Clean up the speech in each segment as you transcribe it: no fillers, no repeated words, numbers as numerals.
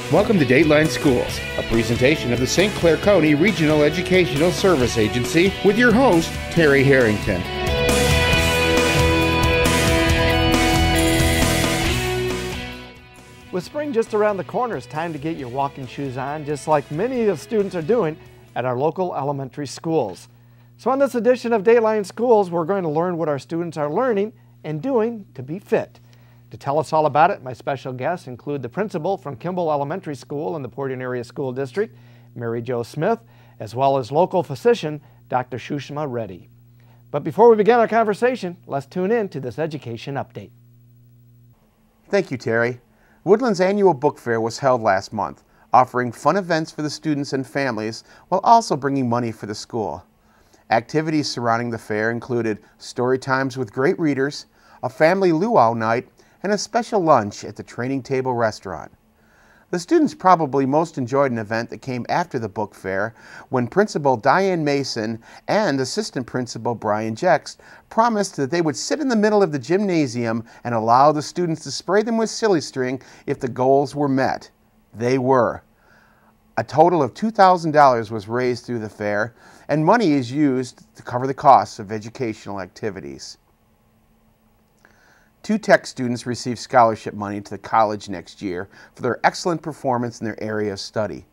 Welcome to Dateline Schools, a presentation of the St. Clair County Regional Educational Service Agency with your host, Terry Harrington. With spring just around the corner, it's time to get your walking shoes on, just like many of the students are doing at our local elementary schools. So on this edition of Dateline Schools, we're going to learn what our students are learning and doing to be fit. To tell us all about it, my special guests include the principal from Kimball Elementary School in the Portland Area School District, Mary Jo Smith, as well as local physician, Dr. Shushma Reddy. But before we begin our conversation, let's tune in to this education update. Thank you, Terry. Woodland's annual book fair was held last month, offering fun events for the students and families while also bringing money for the school. Activities surrounding the fair included story times with great readers, a family luau night, and a special lunch at the Training Table Restaurant. The students probably most enjoyed an event that came after the book fair when Principal Diane Mason and Assistant Principal Brian Jex promised that they would sit in the middle of the gymnasium and allow the students to spray them with silly string if the goals were met. They were. A total of $2,000 was raised through the fair, and money is used to cover the costs of educational activities. 2 tech students received scholarship money to the college next year for their excellent performance in their area of study.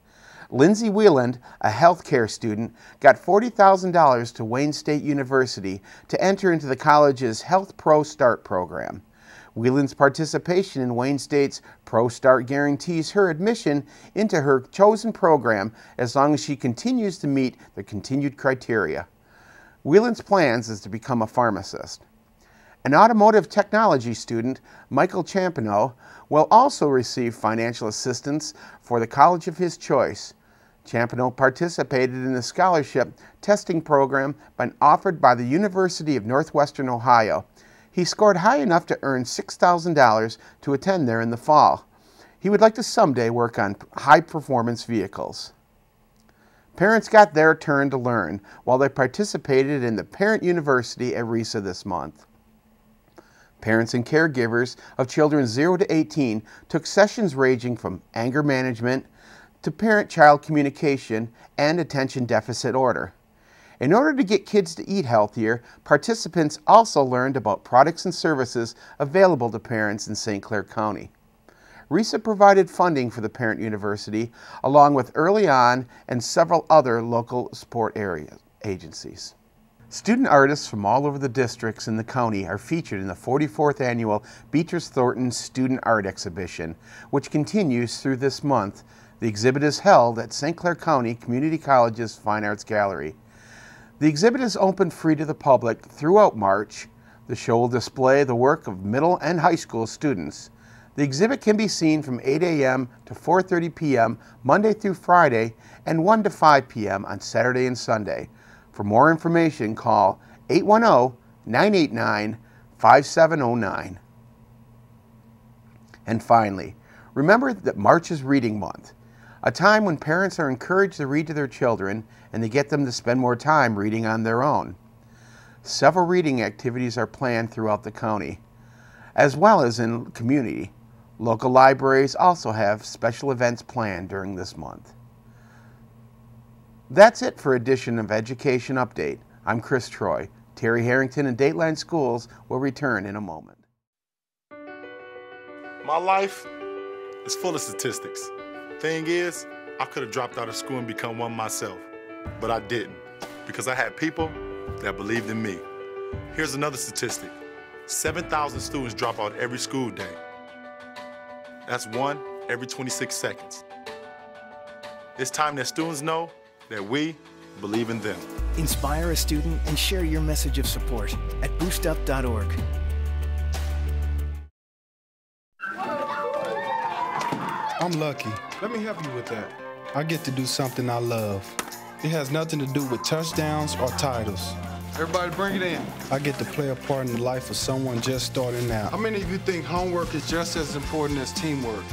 Lindsay Wieland, a healthcare student, got $40,000 to Wayne State University to enter into the college's Health Pro Start program. Wieland's participation in Wayne State's Pro Start guarantees her admission into her chosen program as long as she continues to meet the continued criteria. Wieland's plans is to become a pharmacist. An automotive technology student, Michael Champino, will also receive financial assistance for the college of his choice. Champino participated in the scholarship testing program offered by the University of Northwestern Ohio. He scored high enough to earn $6,000 to attend there in the fall. He would like to someday work on high-performance vehicles. Parents got their turn to learn while they participated in the Parent University at SCCRESA this month. Parents and caregivers of children 0 to 18 took sessions ranging from anger management to parent-child communication and attention deficit order. In order to get kids to eat healthier, participants also learned about products and services available to parents in St. Clair County. SCCRESA provided funding for the Parent University along with Early On and several other local support agencies. Student artists from all over the districts in the county are featured in the 44th annual Beatrice Thornton Student Art Exhibition, which continues through this month. The exhibit is held at St. Clair County Community College's Fine Arts Gallery. The exhibit is open free to the public throughout March. The show will display the work of middle and high school students. The exhibit can be seen from 8 a.m. to 4:30 p.m. Monday through Friday and 1 to 5 p.m. on Saturday and Sunday. For more information, call 810-989-5709. And finally, remember that March is Reading Month, a time when parents are encouraged to read to their children and to get them to spend more time reading on their own. Several reading activities are planned throughout the county, as well as in the community. Local libraries also have special events planned during this month. That's it for edition of Education Update. I'm Chris Troy. Terry Harrington and Dateline Schools will return in a moment. My life is full of statistics. Thing is, I could have dropped out of school and become one myself, but I didn't because I had people that believed in me. Here's another statistic. 7,000 students drop out every school day. That's 1 every 26 seconds. It's time that students know that we believe in them. Inspire a student and share your message of support at boostup.org. I'm lucky. Let me help you with that. I get to do something I love. It has nothing to do with touchdowns or titles. Everybody bring it in. I get to play a part in the life of someone just starting out. How many of you think homework is just as important as teamwork?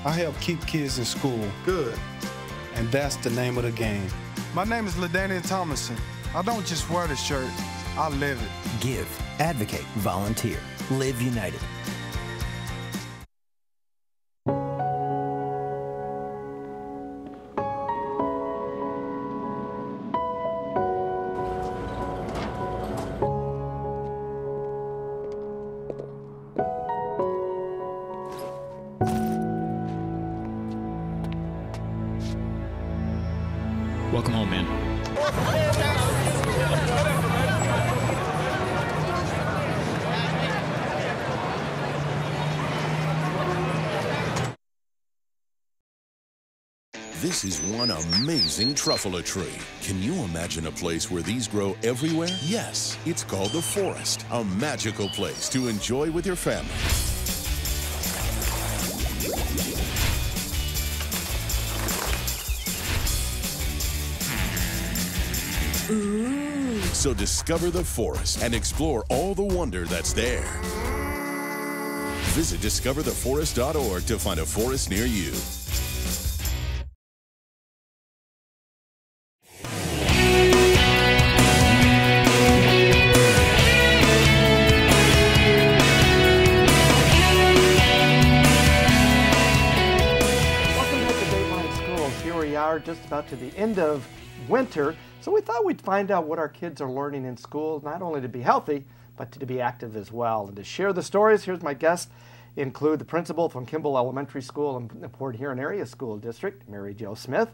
I help keep kids in school. Good. And that's the name of the game. My name is LaDainian Thomason. I don't just wear the shirt, I live it. Give, advocate, volunteer. Live United. men. This is one amazing truffula tree. Can you imagine a place where these grow everywhere? Yes, it's called the forest, a magical place to enjoy with your family. Ooh. So discover the forest and explore all the wonder that's there. Visit discovertheforest.org to find a forest near you. Just about to the end of winter, so we thought we'd find out what our kids are learning in school, not only to be healthy, but to be active as well. And to share the stories, here's my guests, include the principal from Kimball Elementary School in the Port Huron Area School District, Mary Jo Smith,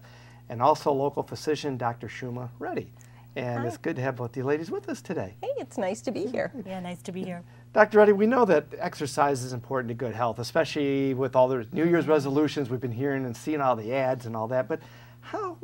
and also local physician, Dr. Shuma Reddy. And Hi. It's good to have both you ladies with us today. Hey, it's nice to be here. Yeah, nice to be here. Dr. Reddy, we know that exercise is important to good health, especially with all the New Year's resolutions we've been hearing and seeing all the ads and all that, but how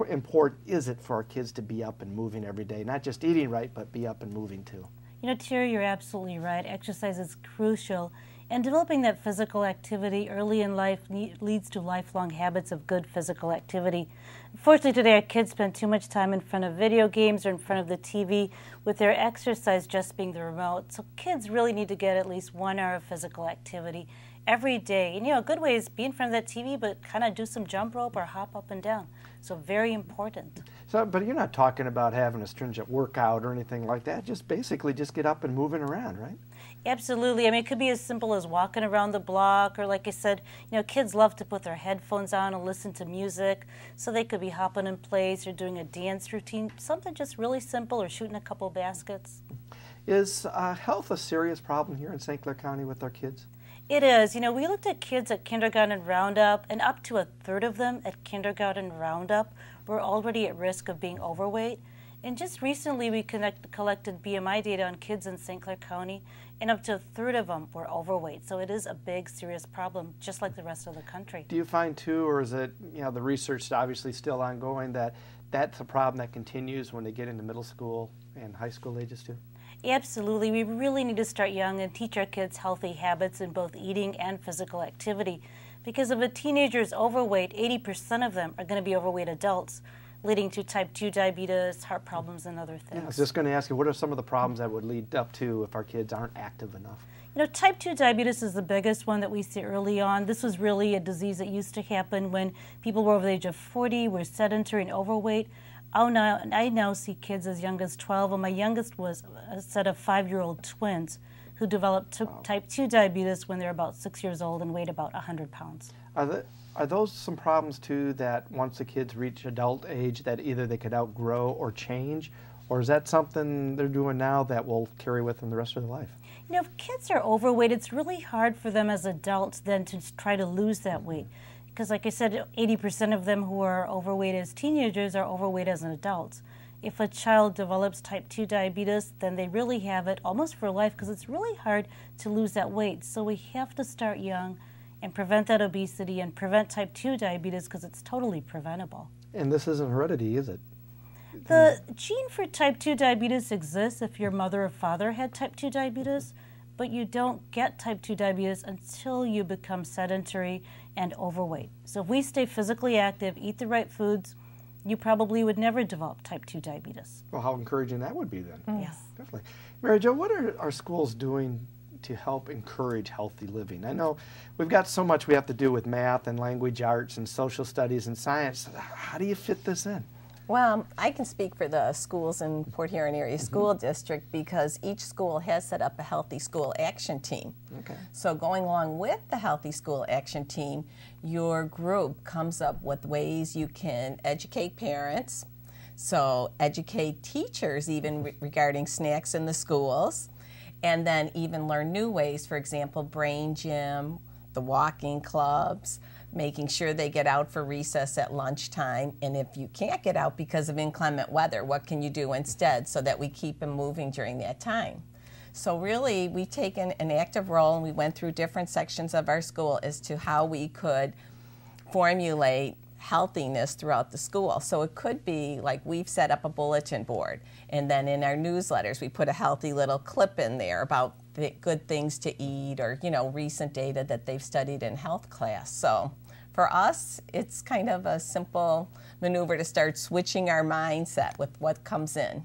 important is it for our kids to be up and moving every day? Not just eating right, but be up and moving too. You know, Terry, you're absolutely right. Exercise is crucial. And developing that physical activity early in life leads to lifelong habits of good physical activity. Unfortunately, today our kids spend too much time in front of video games or in front of the TV, with their exercise just being the remote. So kids really need to get at least 1 hour of physical activity every day. And you know, a good way is be in front of that TV, but kind of do some jump rope or hop up and down. So very important. So, but you're not talking about having a stringent workout or anything like that. Just basically just get up and moving around, right? Absolutely. I mean, it could be as simple as walking around the block, or like I said, you know, kids love to put their headphones on and listen to music. So they could be hopping in place or doing a dance routine, something just really simple, or shooting a couple baskets. Is health a serious problem here in St. Clair County with our kids? It is. You know, we looked at kids at kindergarten roundup, and up to 1/3 of them at kindergarten roundup were already at risk of being overweight. And just recently we collected BMI data on kids in St. Clair County, and up to 1/3 of them were overweight. So it is a big, serious problem, just like the rest of the country. Do you find too, or is it, you know, the research is obviously still ongoing, that that's a problem that continues when they get into middle school and high school ages too? Absolutely. We really need to start young and teach our kids healthy habits in both eating and physical activity. Because if a teenager is overweight, 80% of them are going to be overweight adults, leading to type 2 diabetes, heart problems, and other things. Yeah, I was just going to ask you, what are some of the problems that would lead up to if our kids aren't active enough? You know, type 2 diabetes is the biggest one that we see early on. This was really a disease that used to happen when people were over the age of 40, were sedentary and overweight. I now see kids as young as 12, and my youngest was a set of 5-year-old twins who developed type 2 diabetes when they're about 6 years old and weighed about 100 pounds. Are those some problems too, that once the kids reach adult age that either they could outgrow or change, or is that something they're doing now that will carry with them the rest of their life? You know, if kids are overweight, it's really hard for them as adults then to try to lose that weight. Because like I said, 80% of them who are overweight as teenagers are overweight as adults. If a child develops type 2 diabetes, then they really have it almost for life, because it's really hard to lose that weight. So we have to start young and prevent that obesity and prevent type 2 diabetes, because it's totally preventable. And this isn't heredity, is it? The gene for type 2 diabetes exists if your mother or father had type 2 diabetes, but you don't get type 2 diabetes until you become sedentary and overweight. So if we stay physically active, eat the right foods, you probably would never develop type 2 diabetes. Well, how encouraging that would be then. Yes. Definitely. Mary Jo, what are our schools doing to help encourage healthy living? I know we've got so much we have to do with math and language arts and social studies and science. How do you fit this in? Well, I can speak for the schools in Port Huron Area School District, because each school has set up a Healthy School Action Team. Okay. So going along with the Healthy School Action Team, your group comes up with ways you can educate parents, so educate teachers even regarding snacks in the schools, and then even learn new ways, for example, brain gym, the walking clubs, making sure they get out for recess at lunchtime, and if you can't get out because of inclement weather, what can you do instead so that we keep them moving during that time? So really, we've taken an active role, and we went through different sections of our school as to how we could formulate healthiness throughout the school. So it could be like we've set up a bulletin board, and then in our newsletters we put a healthy little clip in there about the good things to eat, or recent data that they've studied in health class. So for us, it's kind of a simple maneuver to start switching our mindset with what comes in.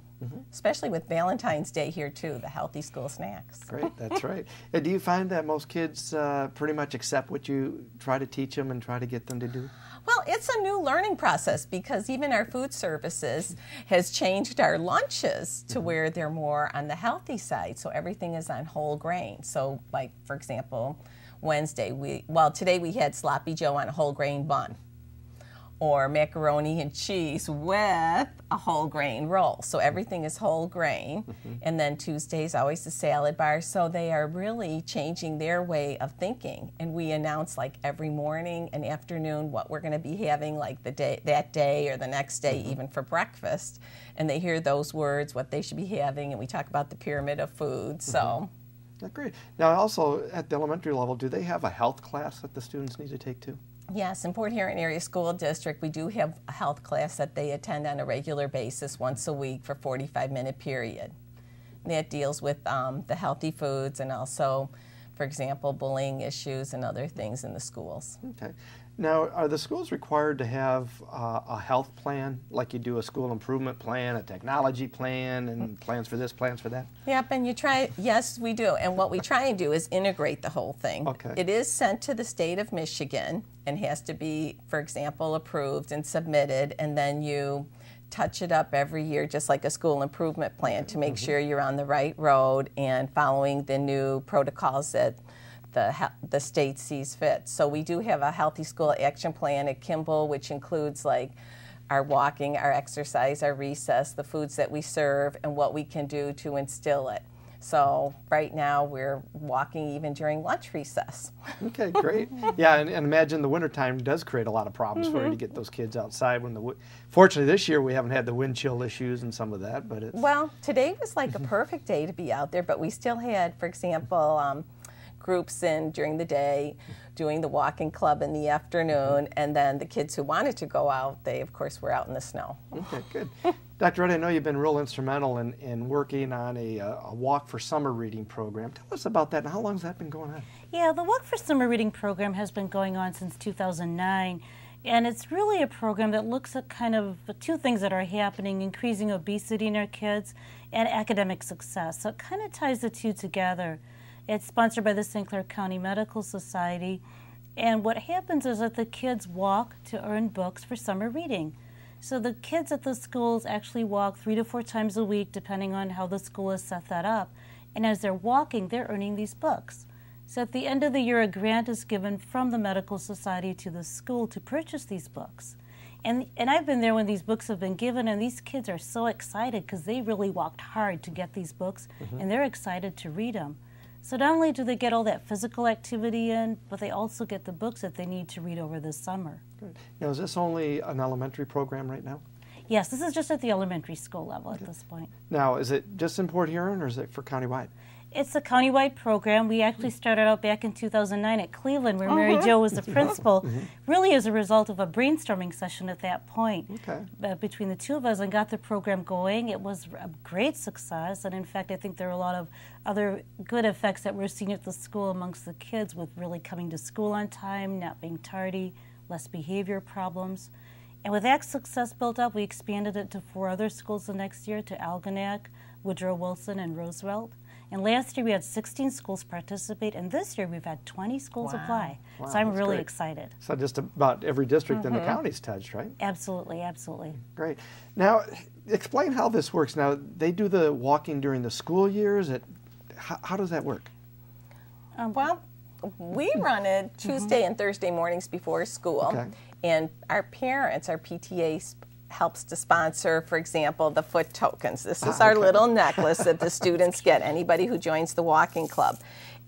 Especially with Valentine's Day here too, the healthy school snacks. Great, that's right. And do you find that most kids pretty much accept what you try to teach them and try to get them to do? Well, it's a new learning process, because even our food services has changed our lunches to where they're more on the healthy side. So everything is on whole grain. So like, for example, Wednesday, today we had Sloppy Joe on a whole grain bun, or macaroni and cheese with a whole grain roll. So everything is whole grain. And then Tuesday's always the salad bar. So they are really changing their way of thinking. And we announce like every morning and afternoon what we're gonna be having like that day or the next day, even for breakfast. And they hear those words, what they should be having, and we talk about the pyramid of food. So. Great. Now also at the elementary level, do they have a health class that the students need to take too? Yes, in Port Huron Area School District, we do have a health class that they attend on a regular basis once a week for a 45-minute period. And that deals with the healthy foods, and also, for example, bullying issues and other things in the schools. Okay. Now, are the schools required to have a health plan, like you do a school improvement plan, a technology plan, and plans for this, plans for that? Yep, and yes, we do. And what we try and do is integrate the whole thing. Okay. It is sent to the state of Michigan and has to be, for example, approved and submitted, and then you touch it up every year, just like a school improvement plan, to make sure you're on the right road and following the new protocols that the state sees fit. So we do have a healthy school action plan at Kimball, which includes like our walking, our exercise, our recess, the foods that we serve, and what we can do to instill it. So right now we're walking even during lunch recess. Okay, great. Yeah, and imagine the wintertime does create a lot of problems for you to get those kids outside. Fortunately this year we haven't had the wind chill issues and some of that, but it's... Well, today was like a perfect day to be out there, but we still had, for example, groups in during the day, doing the walking club in the afternoon, and then the kids who wanted to go out, they of course were out in the snow. Okay, good. Dr. Rudd, I know you've been real instrumental in working on a Walk for Summer reading program. Tell us about that, and how long has that been going on? Yeah, the Walk for Summer reading program has been going on since 2009. And it's really a program that looks at kind of two things that are happening: increasing obesity in our kids and academic success. So it kind of ties the two together. It's sponsored by the St. Clair County Medical Society, and what happens is that the kids walk to earn books for summer reading. So the kids at the schools actually walk 3 to 4 times a week, depending on how the school has set that up, and as they're walking, they're earning these books. So at the end of the year, a grant is given from the Medical Society to the school to purchase these books. And I've been there when these books have been given, and these kids are so excited because they really walked hard to get these books, and they're excited to read them. So not only do they get all that physical activity in, but they also get the books that they need to read over the summer. Good. Now, is this only an elementary program right now? Yes, this is just at the elementary school level at this point. Now, is it just in Port Huron, or is it for countywide? It's a countywide program. We actually started out back in 2009 at Cleveland, where Mary Jo was the principal, really as a result of a brainstorming session at that point between the two of us, and got the program going. It was a great success, and in fact, I think there are a lot of other good effects that we're seeing at the school amongst the kids, with really coming to school on time, not being tardy, less behavior problems. And with that success built up, we expanded it to 4 other schools the next year, to Algonac, Woodrow Wilson, and Roosevelt. And last year we had 16 schools participate, and this year we've had 20 schools apply. Wow, so I'm really great. excited. So just about every district in the county's touched, right? Absolutely, absolutely. Great. Now, explain how this works. Now, they do the walking during the school years. How does that work? Well, we run it Tuesday and Thursday mornings before school, and our parents, our PTA helps to sponsor, for example, the foot tokens. This is our little necklace that the students get, anybody who joins the walking club.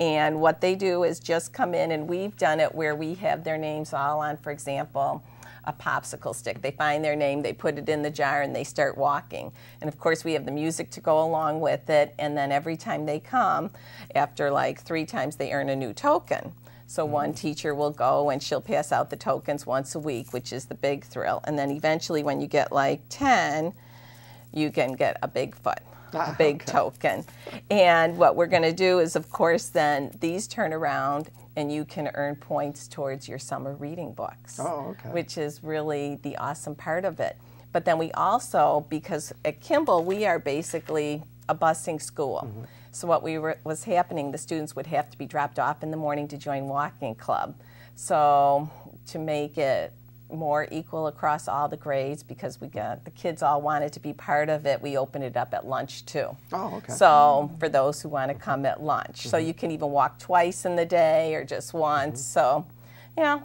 And what they do is just come in, and we've done it where we have their names all on, for example, a popsicle stick. They find their name, they put it in the jar, and they start walking. And of course we have the music to go along with it, and then every time they come, after like 3 times, they earn a new token. So one teacher will go and she'll pass out the tokens once a week, which is the big thrill. And then eventually when you get like 10, you can get a Bigfoot. A big token. And what we're going to do is, of course, then these turn around and you can earn points towards your summer reading books, which is really the awesome part of it. But then we also, because at Kimball, we are basically a busing school. So what was happening, the students would have to be dropped off in the morning to join walking club. So to make it more equal across all the grades, because the kids all wanted to be part of it, we open it up at lunch too. So for those who want to come at lunch. So you can even walk twice in the day or just once. So, yeah.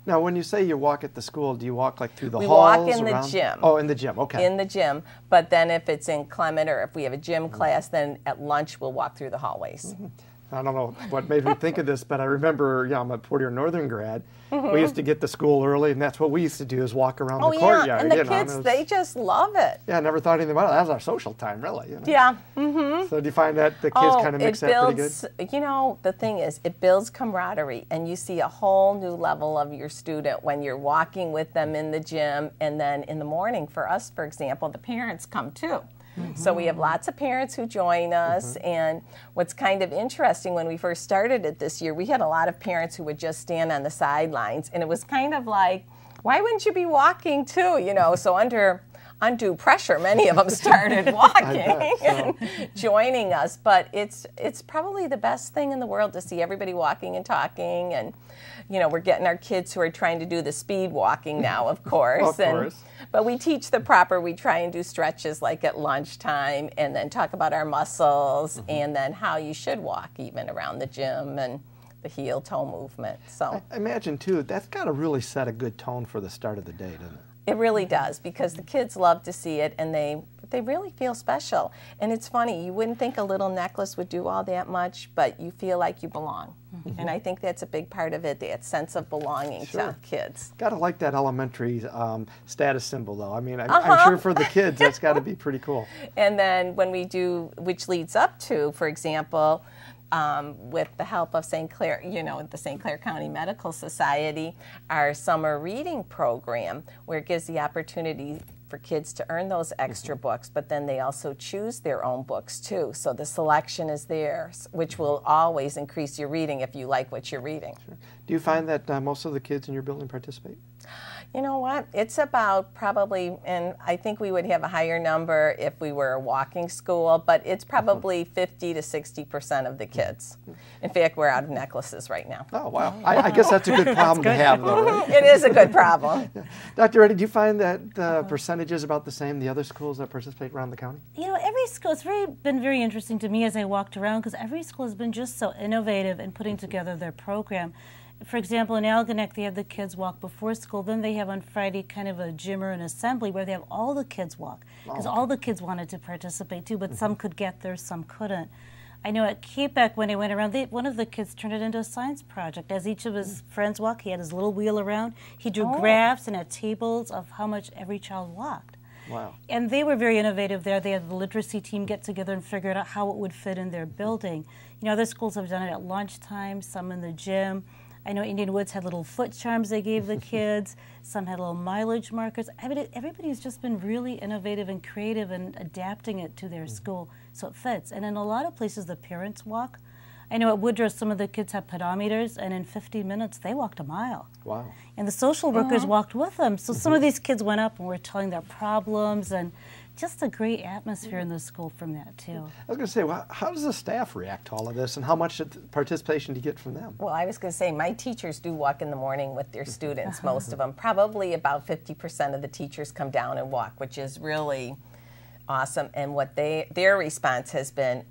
Now, when you say you walk at the school, do you walk like through the halls? We walk in around? the gym. Oh, in the gym, okay. In the gym. But then if it's in Clement or if we have a gym class, then at lunch we'll walk through the hallways. I don't know what made me think of this, but I remember, I'm a Porter Northern grad. We used to get to school early, and that's what we used to do, is walk around the courtyard. And the kids, they just love it. Yeah, I never thought anything about it. That was our social time, really. Yeah. So do you find that the kids kind of mix that pretty good? You know, the thing is, it builds camaraderie, and you see a whole new level of your student when you're walking with them in the gym, and then in the morning, for us, for example, the parents come too. So we have lots of parents who join us, and what's kind of interesting, when we first started it this year, we had a lot of parents who would just stand on the sidelines, and it was kind of like, why wouldn't you be walking too? You know, so under undue pressure, many of them started walking and joining us. But it's probably the best thing in the world to see everybody walking and talking, and you know, we're getting our kids who are trying to do the speed walking now, of course. But we teach the proper, we try and do stretches like at lunchtime, and then talk about our muscles, and then how you should walk even around the gym, and the heel toe movement. So I imagine too, that's got to really set a good tone for the start of the day, doesn't it? It really does, because the kids love to see it, and they really feel special. And it's funny, you wouldn't think a little necklace would do all that much, but you feel like you belong. And I think that's a big part of it, that sense of belonging to kids. Got to like that elementary status symbol, though. I mean, I'm sure for the kids, that's got to be pretty cool. And then when we do, which leads up to, for example, with the help of St. Clair, you know, the St. Clair County Medical Society, our summer reading program, where it gives the opportunity for kids to earn those extra books, but then they also choose their own books too. So the selection is theirs, which will always increase your reading if you like what you're reading. Do you find that most of the kids in your building participate? You know what? It's about probably, and I think we would have a higher number if we were a walking school, but it's probably 50 to 60% of the kids. In fact, we're out of necklaces right now. Oh, wow. I guess that's a good problem to have, though, right? It is a good problem. Dr. Reddy, do you find that the percentage is about the same, the other schools that participate around the county? You know, every school, it's been very interesting to me as I walked around, because every school has been just so innovative in putting together their program. For example, in Algonac, they have the kids walk before school. Then they have on Friday kind of a gym or an assembly where they have all the kids walk, because all the kids wanted to participate too, but some could get there, some couldn't. I know at Quebec, when I went around, one of the kids turned it into a science project. As each of his friends walked, he had his little wheel around. He drew graphs and had tables of how much every child walked. Wow. And they were very innovative there. They had the literacy team get together and figure out how it would fit in their building. You know, other schools have done it at lunchtime, some in the gym. I know Indian Woods had little foot charms they gave the kids. Some had little mileage markers. I mean, everybody's just been really innovative and creative and adapting it to their school so it fits. And in a lot of places, the parents walk. I know at Woodrow, some of the kids have pedometers, and in 15 minutes, they walked a mile. Wow. And the social workers walked with them. So some of these kids went up and were telling their problems, and just a great atmosphere in the school from that, too. I was going to say, well, how does the staff react to all of this, and how much participation do you get from them? Well, I was going to say, my teachers do walk in the morning with their students, most of them. Probably about 50% of the teachers come down and walk, which is really awesome. And what their response has been,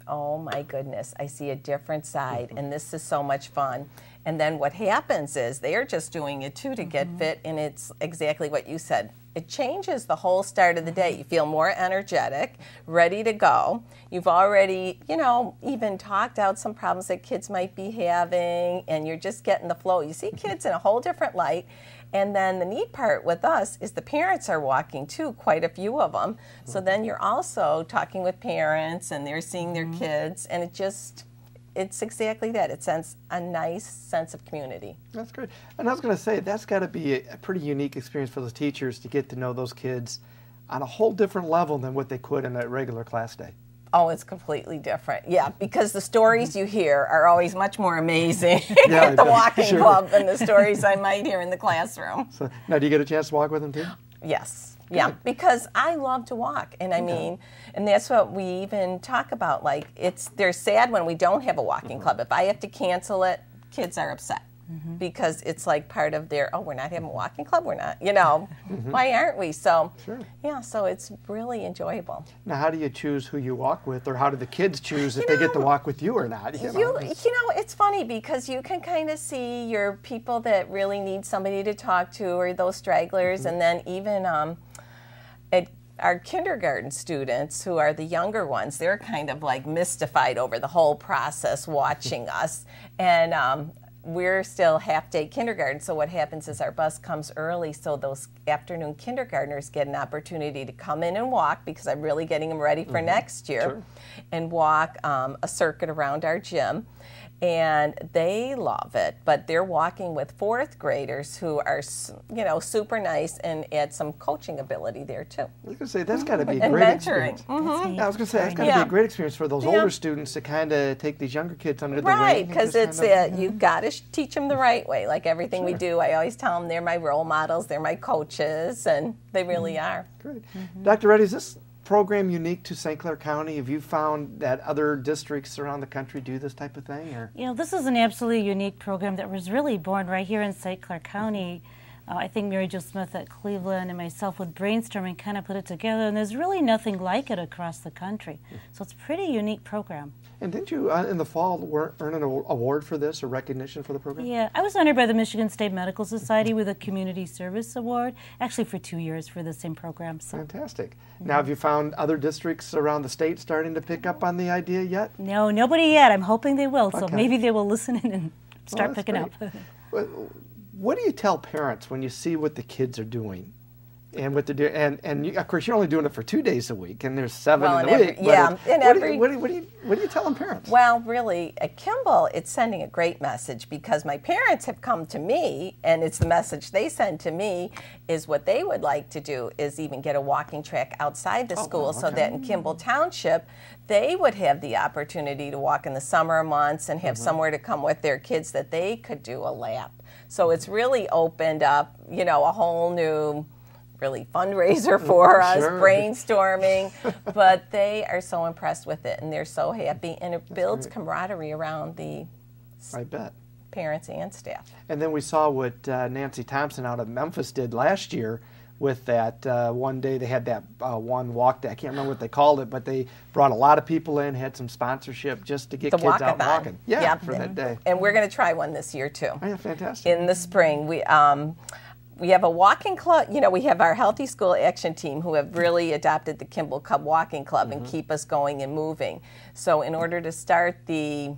oh my goodness, I see a different side, and this is so much fun. And then what happens is they're just doing it too to get fit, and it's exactly what you said. It changes the whole start of the day. You feel more energetic, ready to go. You've already, you know, even talked out some problems that kids might be having, and you're just getting the flow. You see kids in a whole different light. And then the neat part with us is the parents are walking too, quite a few of them. So then you're also talking with parents, and they're seeing their kids, and it's exactly that. It sends a nice sense of community. That's great. And I was going to say, that's got to be a pretty unique experience for those teachers to get to know those kids on a whole different level than what they could in a regular class day. Oh, it's completely different. Yeah, because the stories you hear are always much more amazing Yeah, at the walking sure. club than the stories I might hear in the classroom. So, now, do you get a chance to walk with them too? Yes. Yeah, because I love to walk, and I mean, and that's what we even talk about. Like, they're sad when we don't have a walking club. If I have to cancel it, kids are upset because it's like part of their, oh, we're not having a walking club. We're not, you know, why aren't we? So, yeah, so it's really enjoyable. Now, how do you choose who you walk with, or how do the kids choose if they get to walk with you or not? You know, it's funny because you can kind of see your people that really need somebody to talk to, or those stragglers, and then even our kindergarten students, who are the younger ones, they're kind of like mystified over the whole process watching us. And we're still half-day kindergarten, so what happens is our bus comes early, so those afternoon kindergartners get an opportunity to come in and walk, because I'm really getting them ready for next year, and walk a circuit around our gym. And they love it, but they're walking with fourth graders who are, you know, super nice and add some coaching ability there too. I was going to say, that's got to be a And great mentoring. experience. Yeah, I was going to say, that's got to be a great experience for those older students to kind of take these younger kids under the wing. Right, because it's you've got to teach them the right way. Like everything we do, I always tell them they're my role models, they're my coaches, and they really are. Great. Dr. Reddy, is this program unique to St. Clair County? Have you found that other districts around the country do this type of thing? Or? You know, this is an absolutely unique program that was really born right here in St. Clair County. I think Mary Jo Smith at Cleveland and myself would brainstorm and kind of put it together, and there's really nothing like it across the country. So it's a pretty unique program. And didn't you, in the fall, earn an award for this, or recognition for the program? Yeah, I was honored by the Michigan State Medical Society with a Community Service Award, actually for 2 years for the same program. So. Fantastic. Now, have you found other districts around the state starting to pick up on the idea yet? No, nobody yet. I'm hoping they will, so maybe they will listen in and start picking up. What do you tell parents when you see what the kids are doing? And what they're doing, and you, of course, you're only doing it for 2 days a week, and there's 7 in the week. Yeah, what do you tell them parents? Well, really, at Kimball, it's sending a great message, because my parents have come to me, and it's the message they send to me, is what they would like to do is even get a walking track outside the school, so that in Kimball Township, they would have the opportunity to walk in the summer months and have somewhere to come with their kids that they could do a lap. So it's really opened up, you know, a whole new really fundraiser for us, brainstorming, but they are so impressed with it, and they're so happy, and it builds camaraderie around the parents and staff. And then we saw what Nancy Thompson out of Memphis did last year with that one day. They had that one walk day. I can't remember what they called it, but they brought a lot of people in, had some sponsorship just to get kids out walking. Yeah, for that day. And we're going to try one this year too. Oh, yeah, fantastic. In the spring, we have a walking club. You know, we have our Healthy School Action Team who have really adopted the Kimball Cub Walking Club and keep us going and moving. So in order to start the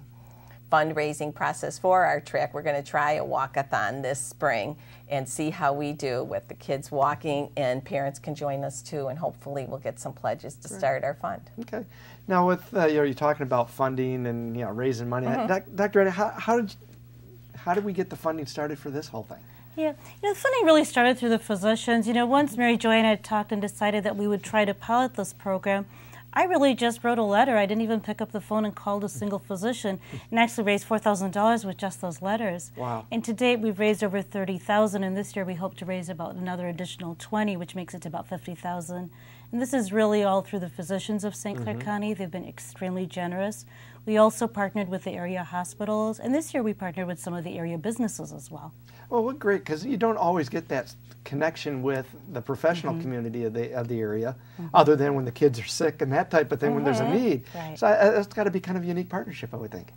fundraising process for our track, we're going to try a walkathon this spring and see how we do with the kids walking, and parents can join us too, and hopefully we'll get some pledges to start our fund. Okay. Now with you're talking about funding and raising money. Dr. Reddy, how did we get the funding started for this whole thing? Yeah, the funding really started through the physicians. Once Mary Jo and I had talked and decided that we would try to pilot this program, I really just wrote a letter. I didn't even pick up the phone and called a single physician, and actually raised $4,000 with just those letters. Wow. And to date, we've raised over $30,000, and this year we hope to raise about another additional $20,000, which makes it to about $50,000. And this is really all through the physicians of St. Clair County. They've been extremely generous. We also partnered with the area hospitals, and this year we partnered with some of the area businesses as well. Well, what great, because you don't always get that connection with the professional community of the area, other than when the kids are sick and that type of thing, when there's a need. Right. So that's got to be kind of a unique partnership, I would think.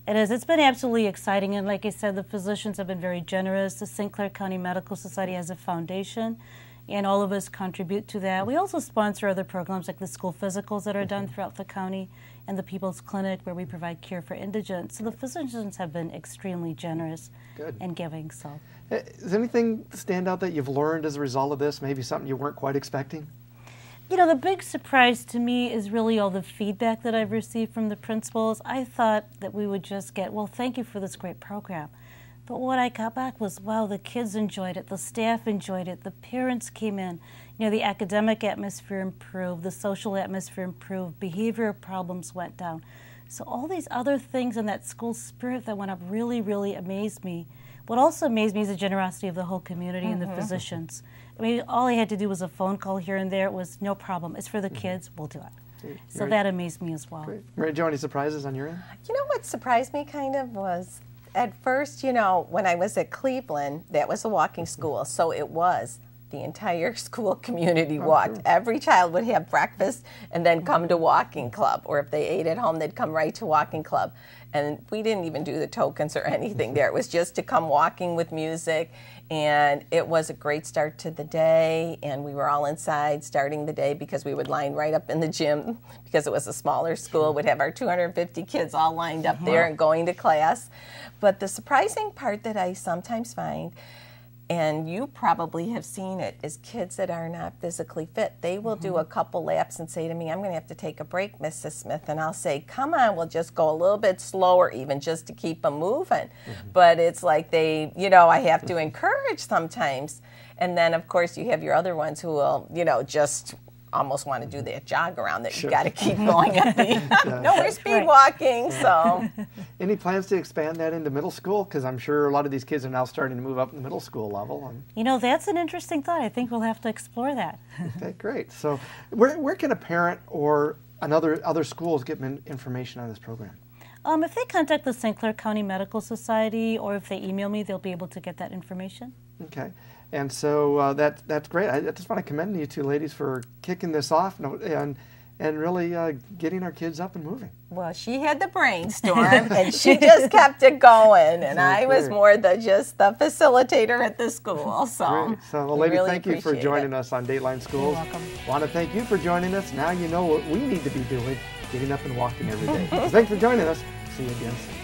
It is. It's been absolutely exciting, and like I said, the physicians have been very generous. The St. Clair County Medical Society has a foundation, and all of us contribute to that. We also sponsor other programs like the school physicals that are done throughout the county and the People's Clinic where we provide care for indigents. So the physicians have been extremely generous and giving. So, does anything stand out that you've learned as a result of this? Maybe something you weren't quite expecting? You know, the big surprise to me is really all the feedback that I've received from the principals. I thought that we would just get, well, thank you for this great program. But what I got back was, wow, the kids enjoyed it, the staff enjoyed it, the parents came in. You know, the academic atmosphere improved, the social atmosphere improved, behavioral problems went down. So all these other things in that school spirit that went up really, really amazed me. What also amazed me is the generosity of the whole community and the physicians. I mean, all I had to do was a phone call here and there. It was no problem. It's for the kids. We'll do it. So that amazed me as well. Great. Mary Jo, any surprises on your end? You know what surprised me kind of was, at first, you know, when I was at Cleveland, that was a walking school. So it was the entire school community walked. Sure. Every child would have breakfast and then come to walking club. Or if they ate at home, they'd come right to walking club. And we didn't even do the tokens or anything there. It was just to come walking with music. And it was a great start to the day. And we were all inside starting the day because we would line right up in the gym because it was a smaller school. We'd have our 250 kids all lined up there and going to class. But the surprising part that I sometimes find, and you probably have seen it, is kids that are not physically fit. They will do a couple laps and say to me, I'm going to have to take a break, Mrs. Smith. And I'll say, come on, we'll just go a little bit slower even just to keep them moving. But it's like they, you know, I have to encourage sometimes. And then, of course, you have your other ones who will, you know, just almost want to do that jog around that you got to keep going at the no, we're speed walking. So any plans to expand that into middle school? Because I'm sure a lot of these kids are now starting to move up in the middle school level. You know, that's an interesting thought. I think we'll have to explore that. Okay, great. So where can a parent or other schools get information on this program? If they contact the St. Clair County Medical Society or if they email me, they'll be able to get that information. Okay. And so that's great. I just want to commend you two ladies for kicking this off and really getting our kids up and moving. Well, she had the brainstorm and she just kept it going, and I was more just the facilitator at the school. So, great. So well, ladies, really thank you for joining us on Dateline Schools. You're welcome. Want to thank you for joining us. Now you know what we need to be doing, getting up and walking every day. So thanks for joining us. See you again soon.